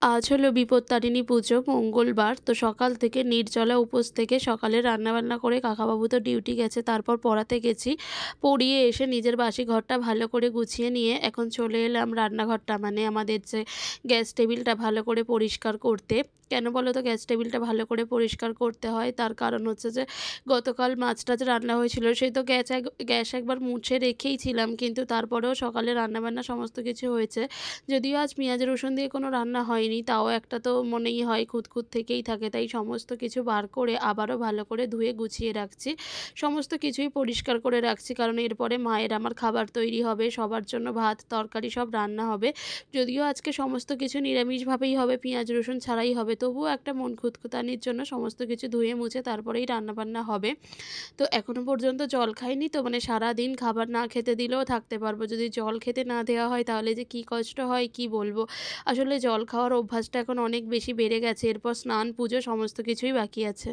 আজ হলো বিপত্তারিণী পুজো, মঙ্গলবার। তো সকাল থেকে নির্জলা উপোস থেকে সকালে রান্নাবান্না করে কাকাবাবু তো ডিউটি গেছে, তারপর পড়াতে গেছি। পড়িয়ে এসে নিজের বাসি ঘরটা ভালো করে গুছিয়ে নিয়ে এখন চলে এলাম রান্নাঘরটা, মানে আমাদের যে গ্যাস টেবিলটা ভালো করে পরিষ্কার করতে। কেন বলো তো গ্যাস টেবিলটা ভালো করে পরিষ্কার করতে হয়? তার কারণ হচ্ছে যে গতকাল মাছ-টাছ রান্না হয়েছিল, সেই তো গ্যাস একবার মুছে রেখেই ছিলাম, কিন্তু তারপরেও সকালে রান্নাবান্না সমস্ত কিছু হয়েছে। যদিও আজ পেঁয়াজ রসুন দিয়ে কোনো রান্না হয়নি, তাও একটা তো মনেই হয়, খুঁতখুঁত থেকেই থাকে। তাই সমস্ত কিছু বার করে আবারও ভালো করে ধুয়ে গুছিয়ে রাখছি। সমস্ত কিছুই পরিষ্কার করে রাখছি, কারণ এরপরে মায়ের আমার খাবার তৈরি হবে, সবার জন্য ভাত তরকারি সব রান্না হবে। যদিও আজকে সমস্ত কিছু নিরামিষভাবেই হবে, পেঁয়াজ রসুন ছাড়াই হবে, তবুও একটা মন খুঁতখুঁতানির জন্য সমস্ত কিছু ধুয়ে মুছে তারপরেই রান্নাবান্না হবে। তো এখনো পর্যন্ত জল খাইনি, তো মানে সারাদিন খাবার না খেতে দিলেও থাকতে পারবো। যদি জল খেতে না দেওয়া হয় তাহলে যে কী কষ্ট হয় কী বলবো। আসলে জল খাওয়ার অভ্যাসটা এখন অনেক বেশি বেড়ে গেছে। এরপর স্নান পুজো সমস্ত কিছুই বাকি আছে।